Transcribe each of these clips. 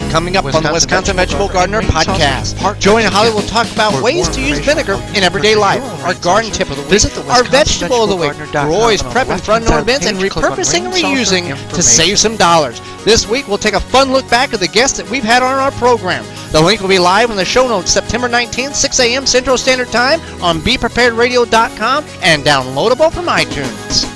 Coming up on the Wisconsin Vegetable Gardener podcast, Joey and Holly will talk about ways to use vinegar in everyday life, our garden tip of the week, our vegetable of the week. We're always prepping for unknown events and repurposing and reusing to save some dollars. This week we'll take a fun look back at the guests that we've had on our program. The link will be live in the show notes September 19th, 6 a.m. Central Standard Time on BePreparedRadio.com and downloadable from iTunes.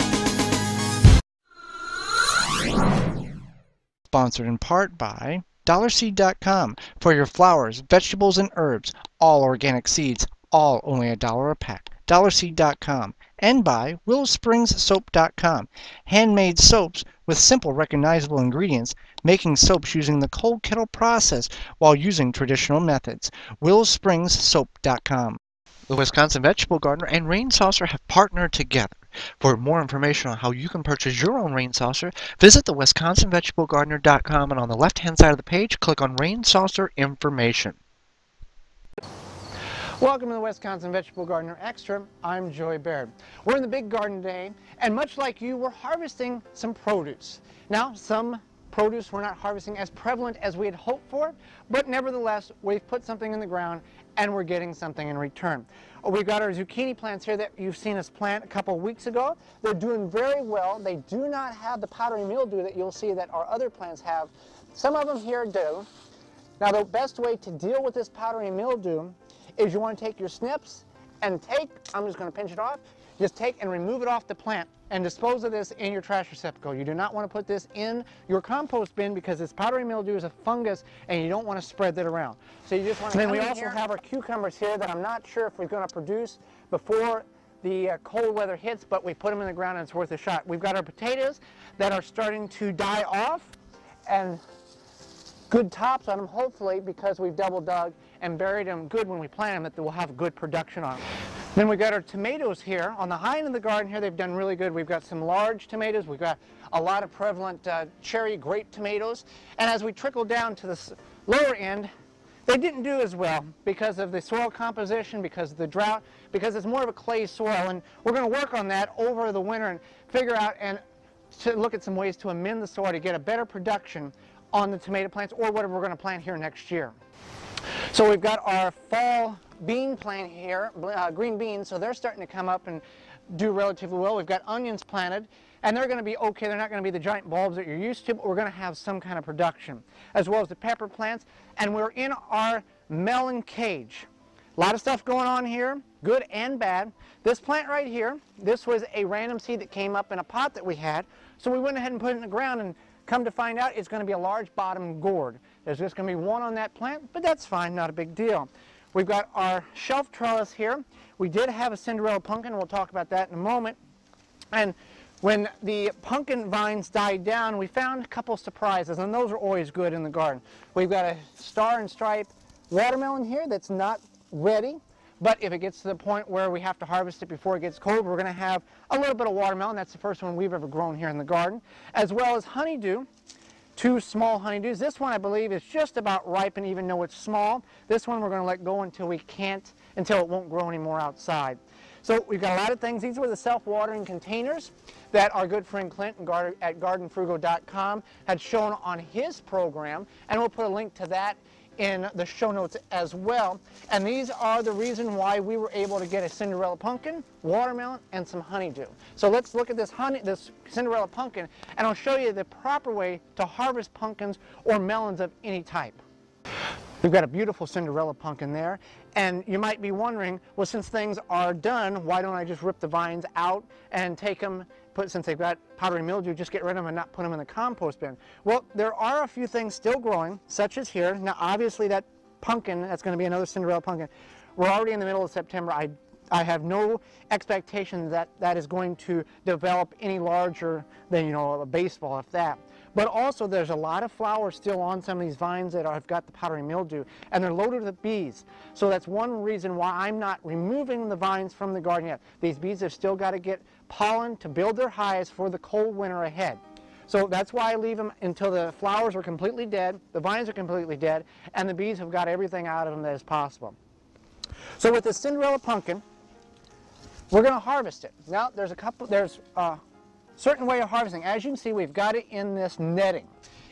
Sponsored in part by DollarSeed.com for your flowers, vegetables, and herbs. All organic seeds, all only $1 a pack. DollarSeed.com. And by WillowSpringsSoap.com. Handmade soaps with simple, recognizable ingredients, making soaps using the cold kettle process while using traditional methods. WillowSpringsSoap.com. The Wisconsin Vegetable Gardener and Rain Saucer have partnered together. For more information on how you can purchase your own rain saucer, visit the WisconsinVegetableGardener.com and on the left-hand side of the page, click on Rain Saucer Information. Welcome to the Wisconsin Vegetable Gardener Extra. I'm Joey Baird. We're in the big garden today, and much like you, we're harvesting some produce. Now, some produce we're not harvesting as prevalent as we had hoped for, but nevertheless, we've put something in the ground and we're getting something in return. We've got our zucchini plants here that you've seen us plant a couple weeks ago. They're doing very well. They do not have the powdery mildew that you'll see that our other plants have. Some of them here do. Now, the best way to deal with this powdery mildew is you want to take your snips and I'm just going to pinch it off, just take and remove it off the plant and dispose of this in your trash receptacle. You do not want to put this in your compost bin because this powdery mildew is a fungus and you don't want to spread that around. So you just want to Then we also have our cucumbers here that I'm not sure if we're going to produce before the cold weather hits, but we put them in the ground and it's worth a shot. We've got our potatoes that are starting to die off and good tops on them, hopefully, because we've double dug and buried them good when we plant them, that we'll have good production on them. Then we've got our tomatoes here. On the high end of the garden here, they've done really good. We've got some large tomatoes. We've got a lot of prevalent cherry grape tomatoes. And as we trickle down to the lower end, they didn't do as well because of the soil composition, because of the drought, because it's more of a clay soil. And we're going to work on that over the winter and figure out and to look at some ways to amend the soil to get a better production on the tomato plants or whatever we're going to plant here next year. So we've got our fall bean plant here, green beans, so they're starting to come up and do relatively well. We've got onions planted, and they're going to be okay. They're not going to be the giant bulbs that you're used to, but we're going to have some kind of production, as well as the pepper plants. And we're in our melon cage. A lot of stuff going on here, good and bad. This plant right here, this was a random seed that came up in a pot that we had, so we went ahead and put it in the ground, and come to find out, it's going to be a large bottom gourd. There's just going to be one on that plant, but that's fine, not a big deal. We've got our shelf trellis here. We did have a Cinderella pumpkin. We'll talk about that in a moment. And when the pumpkin vines died down, we found a couple surprises, and those are always good in the garden. We've got a star and stripe watermelon here that's not ready, but if it gets to the point where we have to harvest it before it gets cold, we're going to have a little bit of watermelon. That's the first one we've ever grown here in the garden, as well as honeydew. Two small honeydews. This one I believe is just about ripe, even though it's small. This one we're going to let go until it won't grow anymore outside. So we've got a lot of things. These were the self-watering containers that our good friend Clint at gardenfrugal.com had shown on his program, and we'll put a link to that in the show notes as well. And these are the reason why we were able to get a Cinderella pumpkin, watermelon, and some honeydew. So let's look at this Cinderella pumpkin, and I'll show you the proper way to harvest pumpkins or melons of any type. We've got a beautiful Cinderella pumpkin there, and you might be wondering, well, since things are done, why don't I just rip the vines out and take them, since they've got powdery mildew, just get rid of them and not put them in the compost bin? Well, there are a few things still growing, such as here. Now, obviously, that pumpkin, that's going to be another Cinderella pumpkin. We're already in the middle of September. I have no expectation that that is going to develop any larger than, a baseball, if that. But also, there's a lot of flowers still on some of these vines that have got the powdery mildew, and they're loaded with bees. So that's one reason why I'm not removing the vines from the garden yet. These bees have still got to get pollen to build their hives for the cold winter ahead. So that's why I leave them until the flowers are completely dead, the vines are completely dead, and the bees have got everything out of them that is possible. So with the Cinderella pumpkin, we're going to harvest it. Now, there's a certain way of harvesting. As you can see, we've got it in this netting.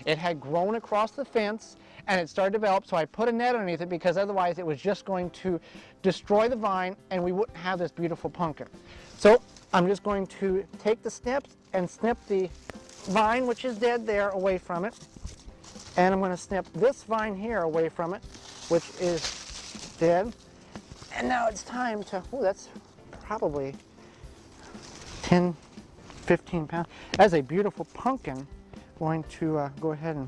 It had grown across the fence and it started to develop, so I put a net underneath it because otherwise it was just going to destroy the vine and we wouldn't have this beautiful pumpkin. So I'm just going to take the snips and snip the vine, which is dead there, away from it. And I'm going to snip this vine here away from it, which is dead. And now it's time to, oh, that's probably 10, 15 pounds. That's a beautiful pumpkin. Going to go ahead and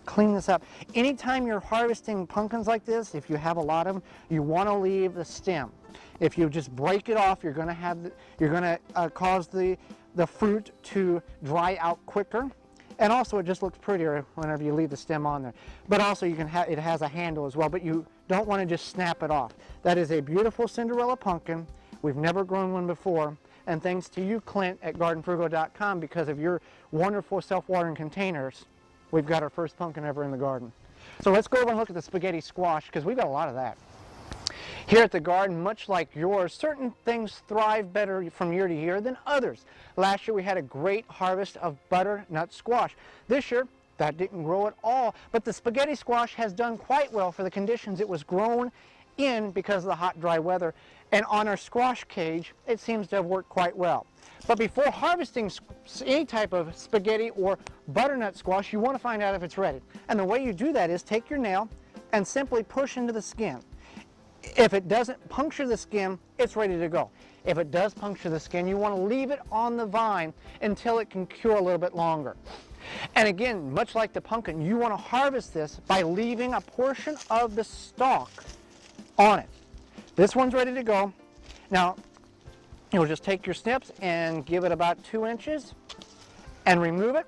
clean this up. Anytime you're harvesting pumpkins like this, if you have a lot of them, you want to leave the stem. If you just break it off, you're going to cause the fruit to dry out quicker. And also it just looks prettier whenever you leave the stem on there. But also it has a handle as well, but you don't want to just snap it off. That is a beautiful Cinderella pumpkin. We've never grown one before. And thanks to you, Clint, at gardenfrugal.com, because of your wonderful self-watering containers, we've got our first pumpkin ever in the garden. So let's go over and look at the spaghetti squash, because we've got a lot of that. Here at the garden, much like yours, certain things thrive better from year to year than others. Last year we had a great harvest of butternut squash. This year, that didn't grow at all, but the spaghetti squash has done quite well for the conditions it was grown in because of the hot, dry weather. And on our squash cage, it seems to have worked quite well. But before harvesting any type of spaghetti or butternut squash, you want to find out if it's ready. And the way you do that is take your nail and simply push into the skin. If it doesn't puncture the skin, it's ready to go. If it does puncture the skin, you want to leave it on the vine until it can cure a little bit longer. And again, much like the pumpkin, you want to harvest this by leaving a portion of the stalk on it. This one's ready to go. Now, you'll just take your snips and give it about 2 inches and remove it.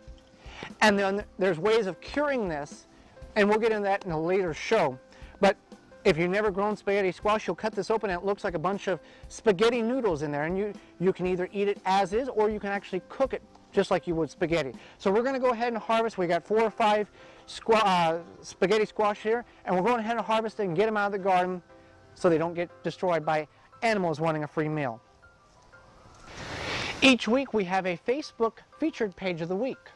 And then there's ways of curing this, and we'll get into that in a later show. But if you've never grown spaghetti squash, you'll cut this open and it looks like a bunch of spaghetti noodles in there. And you can either eat it as is, or you can actually cook it just like you would spaghetti. So we're going to go ahead and harvest. We got 4 or 5 spaghetti squash here, and we're going ahead and harvest it and get them out of the garden so they don't get destroyed by animals wanting a free meal. Each week we have a Facebook featured page of the week.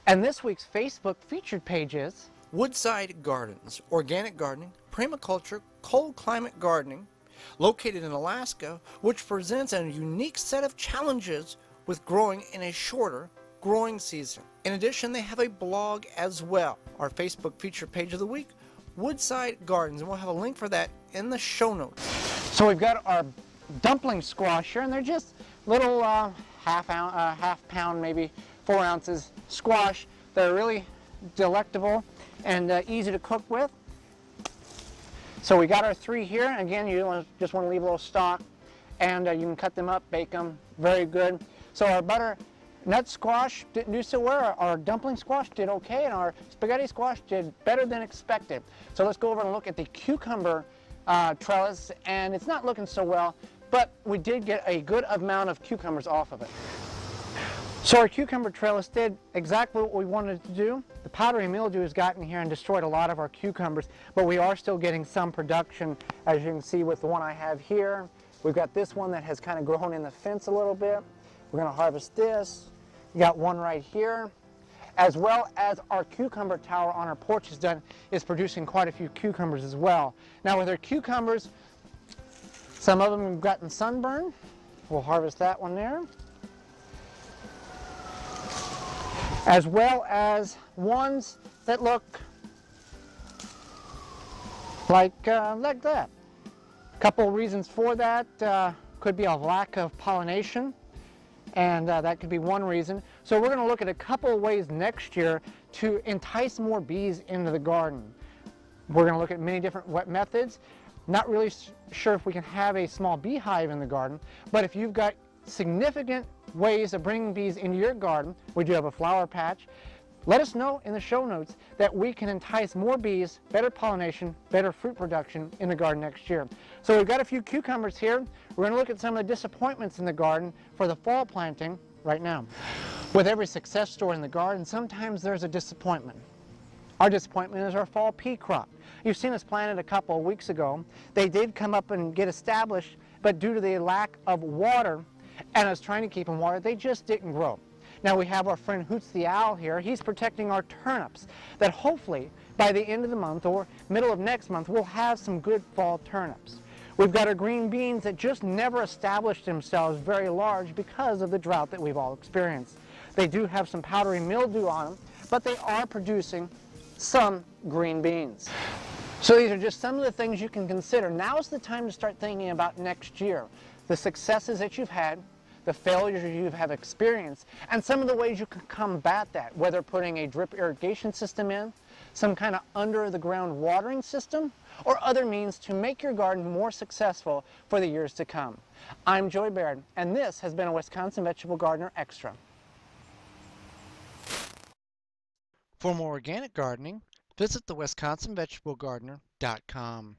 And this week's Facebook featured page is Woodside Gardens, organic gardening, permaculture, cold climate gardening, located in Alaska, which presents a unique set of challenges with growing in a shorter growing season. In addition, they have a blog as well. Our Facebook featured page of the week, Woodside Gardens, and we'll have a link for that in the show notes. So we've got our dumpling squash here, and they're just little half pound, maybe 4 ounces squash. They're really delectable and easy to cook with. So we got our 3 here. Again, you just want to leave a little stalk, and you can cut them up, bake them, very good. So our butternut squash didn't do so well. Our dumpling squash did okay, and our spaghetti squash did better than expected. So let's go over and look at the cucumber trellis, and it's not looking so well, but we did get a good amount of cucumbers off of it. So our cucumber trellis did exactly what we wanted to do. The powdery mildew has gotten here and destroyed a lot of our cucumbers, but we are still getting some production, as you can see with the one I have here. We've got this one that has kind of grown in the fence a little bit. We're going to harvest this. We got one right here, as well as our cucumber tower on our porch is producing quite a few cucumbers as well. Now with our cucumbers, some of them have gotten sunburn. We'll harvest that one there, as well as ones that look like that. A couple of reasons for that. Could be a lack of pollination, and that could be one reason. So we're going to look at a couple of ways next year to entice more bees into the garden. We're going to look at many different methods. Not really sure if we can have a small beehive in the garden, but if you've got significant ways of bringing bees into your garden, we do have a flower patch, let us know in the show notes that we can entice more bees, better pollination, better fruit production in the garden next year. So we've got a few cucumbers here. We're going to look at some of the disappointments in the garden for the fall planting right now. With every success story in the garden, sometimes there's a disappointment. Our disappointment is our fall pea crop. You've seen us plant it a couple of weeks ago. They did come up and get established, but due to the lack of water, and I was trying to keep them watered, they just didn't grow. Now we have our friend Hoots the Owl here. He's protecting our turnips that hopefully by the end of the month or middle of next month we'll have some good fall turnips. We've got our green beans that just never established themselves very large because of the drought that we've all experienced. They do have some powdery mildew on them, but they are producing some green beans. So these are just some of the things you can consider. Now's the time to start thinking about next year. The successes that you've had, the failures you have experienced, and some of the ways you can combat that, whether putting a drip irrigation system in, some kind of under-the-ground watering system, or other means to make your garden more successful for the years to come. I'm Joy Baird, and this has been a Wisconsin Vegetable Gardener Extra. For more organic gardening, visit the WisconsinVegetableGardener.com.